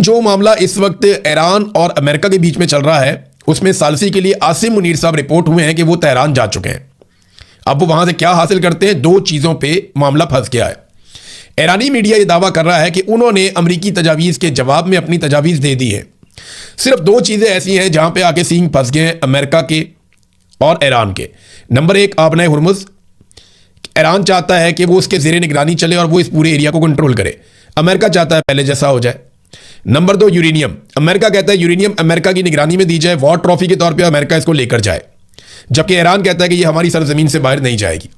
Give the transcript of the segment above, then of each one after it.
जो मामला इस वक्त ईरान और अमेरिका के बीच में चल रहा है, उसमें सालसी के लिए आसिम मुनीर साहब रिपोर्ट हुए हैं कि वो तेहरान जा चुके हैं। अब वो वहां से क्या हासिल करते हैं, दो चीजों पे मामला फंस गया है। ईरानी मीडिया ये दावा कर रहा है कि उन्होंने अमेरिकी तजावीज़ के जवाब में अपनी तजावीज़ दे दी है। सिर्फ दो चीज़ें ऐसी हैं जहां पे आके सींग फंस गए हैं अमेरिका के और ईरान के। नंबर एक, आबना हुर्मुज़। ईरान चाहता है कि वो उसके ज़ेरे निगरानी चले और वो इस पूरे एरिया को कंट्रोल करे। अमेरिका चाहता है पहले जैसा हो जाए। नंबर दो, यूरेनियम। अमेरिका कहता है यूरेनियम अमेरिका की निगरानी में दी जाए, वॉर ट्रॉफी के तौर पर अमेरिका इसको लेकर जाए, जबकि ईरान कहता है कि ये हमारी सरजमीन से बाहर नहीं जाएगी।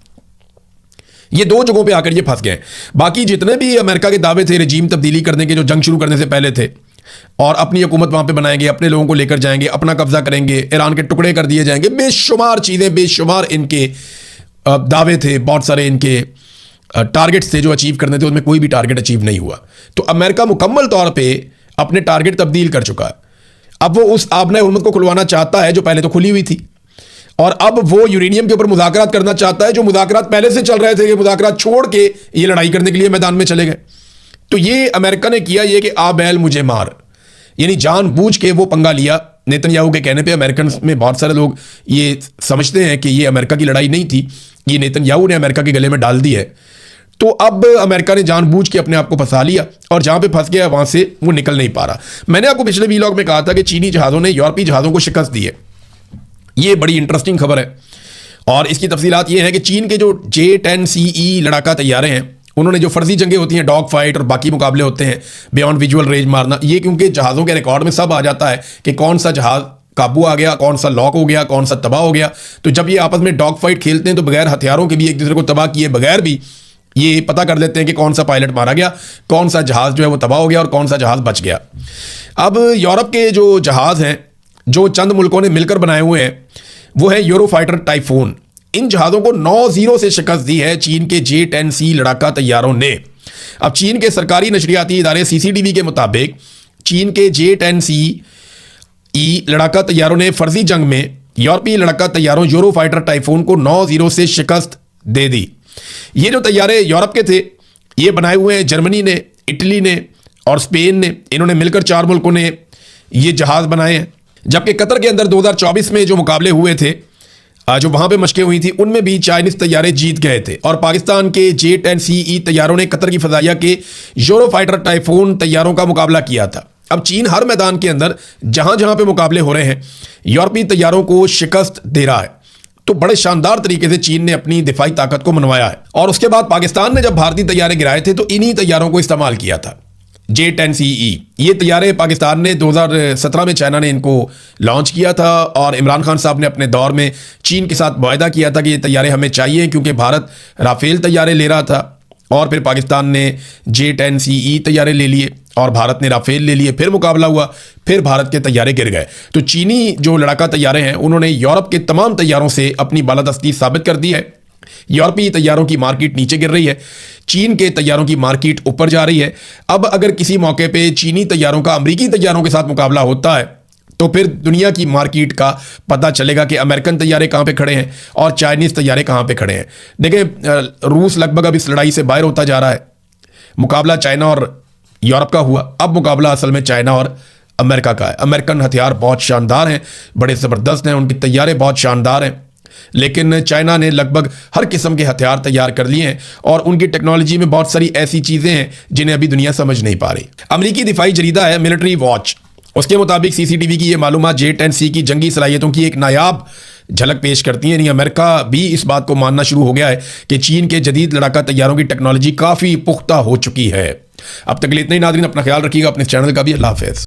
ये दो जगहों पे आकर ये फंस गए। बाकी जितने भी अमेरिका के दावे थे रजीम तब्दीली करने के, जो जंग शुरू करने से पहले थे, और अपनी हुकूमत वहां पे बनाएंगे, अपने लोगों को लेकर जाएंगे, अपना कब्जा करेंगे, ईरान के टुकड़े कर दिए जाएंगे, बेशुमार चीज़ें, बेशुमार इनके दावे थे, बहुत सारे इनके टारगेट्स थे जो अचीव करने थे, उसमें कोई भी टारगेट अचीव नहीं हुआ। तो अमेरिका मुकम्मल तौर पर अपने टारगेट तब्दील कर चुका है। अब वो उस आबना हुर्मुज़ को खुलवाना चाहता है जो पहले तो खुली हुई थी, और अब वो यूरेनियम के ऊपर मुज़ाकरात करना चाहता है जो मुज़ाकरात पहले से चल रहे थे, कि मुज़ाकरात छोड़ के ये लड़ाई करने के लिए मैदान में चले गए। तो ये अमेरिका ने किया ये कि आ बैल मुझे मार, यानी जानबूझ के वो पंगा लिया। नेतन्याहू के कहने पे अमेरिकन में बहुत सारे लोग ये समझते हैं कि ये अमेरिका की लड़ाई नहीं थी, ये नेतन्याहू ने अमेरिका के गले में डाल दी है। तो अब अमेरिका ने जानबूझ के अपने आप को फंसा लिया, और जहां पे फंस गया वहां से वो निकल नहीं पा रहा। मैंने आपको पिछले वीलॉग में कहा था कि चीनी जहाज़ों ने यूरोपीय जहाज़ों को शिकस्त दी है। ये बड़ी इंटरेस्टिंग खबर है, और इसकी तफसीलात ये है कि चीन के जो J-10CE लड़ाका तैयारे हैं, उन्होंने जो फर्जी जंगें होती हैं, डॉग फाइट और बाकी मुकाबले होते हैं, बियॉन्ड विजुअल रेंज मारना, ये क्योंकि जहाज़ों के रिकॉर्ड में सब आ जाता है कि कौन सा जहाज़ काबू आ गया, कौन सा लॉक हो गया, कौन सा तबाह हो गया। तो जब ये आपस में डॉग फाइट खेलते हैं तो बगैर हथियारों के भी एक दूसरे को तबाह किए बगैर भी ये पता कर लेते हैं कि कौन सा पायलट मारा गया, कौन सा जहाज़ जो है वो तबाह हो गया और कौन सा जहाज़ बच गया। अब यूरोप के जो जहाज़ हैं, जो चंद मुल्कों ने मिलकर बनाए हुए हैं, वो है यूरोफाइटर टाइफून। इन जहाज़ों को 9-0 से शिकस्त दी है चीन के J-10C लड़ाका तैयारों ने। अब चीन के सरकारी नशरियाती इदारे CCTV के मुताबिक चीन के J-10CE लड़ाका तैयारों ने फर्जी जंग में यूरोपीय लड़ाका तैयारों यूरोफाइटर टाइफून को 9-0 से शिकस्त दे दी। ये जो तैयारे यूरोप के थे, ये बनाए हुए हैं जर्मनी ने, इटली ने और स्पेन ने। इन्होंने मिलकर 4 मुल्कों ने ये जहाज़ बनाए हैं। जबकि कतर के अंदर 2024 में जो मुकाबले हुए थे, जो वहां पे मशकें हुई थी, उनमें भी चाइनीज तैयारे जीत गए थे, और पाकिस्तान के J-10CE तैयारों ने कतर की फजाइया के यूरोफाइटर टाइफून तैयारों का मुकाबला किया था। अब चीन हर मैदान के अंदर जहां जहां पे मुकाबले हो रहे हैं, यूरोपीय तैयारों को शिकस्त दे रहा है। तो बड़े शानदार तरीके से चीन ने अपनी दिफाई ताकत को मनवाया है। और उसके बाद पाकिस्तान ने जब भारतीय तैयारे गिराए थे तो इन्हीं तैयारों को इस्तेमाल किया था, J-10CE। ये तैयारे पाकिस्तान ने 2017 में चाइना ने इनको लॉन्च किया था, और इमरान खान साहब ने अपने दौर में चीन के साथ मुआहदा किया था कि ये तैयारे हमें चाहिए, क्योंकि भारत राफेल तैयारे ले रहा था, और फिर पाकिस्तान ने J-10CE तैयारे ले लिए और भारत ने राफेल ले लिए। फिर मुकाबला हुआ, फिर भारत के तैयारे गिर गए। तो चीनी जो लड़ाका तैयारे हैं, उन्होंने यूरोप के तमाम तैयारों से अपनी बालादस्ती साबित कर दी है। यूरोपीय तैयारों की मार्केट नीचे गिर रही है, चीन के तैयारों की मार्केट ऊपर जा रही है। अब अगर किसी मौके पे चीनी तैयारों का अमेरिकी तैयारों के साथ मुकाबला होता है, तो फिर दुनिया की मार्केट का पता चलेगा कि अमेरिकन तैयारे कहाँ पे खड़े हैं और चाइनीज़ तैयारे कहाँ पे खड़े हैं। देखें, रूस लगभग अब इस लड़ाई से बाहर होता जा रहा है। मुकाबला चाइना और यूरोप का हुआ, अब मुकाबला असल में चाइना और अमेरिका का है। अमेरिकन हथियार बहुत शानदार हैं, बड़े ज़बरदस्त हैं, उनके तैयारे बहुत शानदार हैं, लेकिन चाइना ने लगभग हर किस्म के हथियार तैयार कर लिए हैं, और उनकी टेक्नोलॉजी में बहुत सारी ऐसी चीज़ें हैं जिन्हें अभी दुनिया समझ नहीं पा रही। अमेरिकी दिफाई जरीदा है मिलिट्री वॉच, उसके मुताबिक CCTV की ये मालूमात J-10C की जंगी सलाहियतों की एक नायाब झलक पेश करती हैं। यानी अमेरिका भी इस बात को मानना शुरू हो गया है कि चीन के जदीद लड़ाका तैयारों की टेक्नोलॉजी काफ़ी पुख्ता हो चुकी है। अब तक के लिए इतना ही नाज़रीन, अपना ख्याल रखिएगा, अपने चैनल का भी। अल्लाह हाफ़िज़।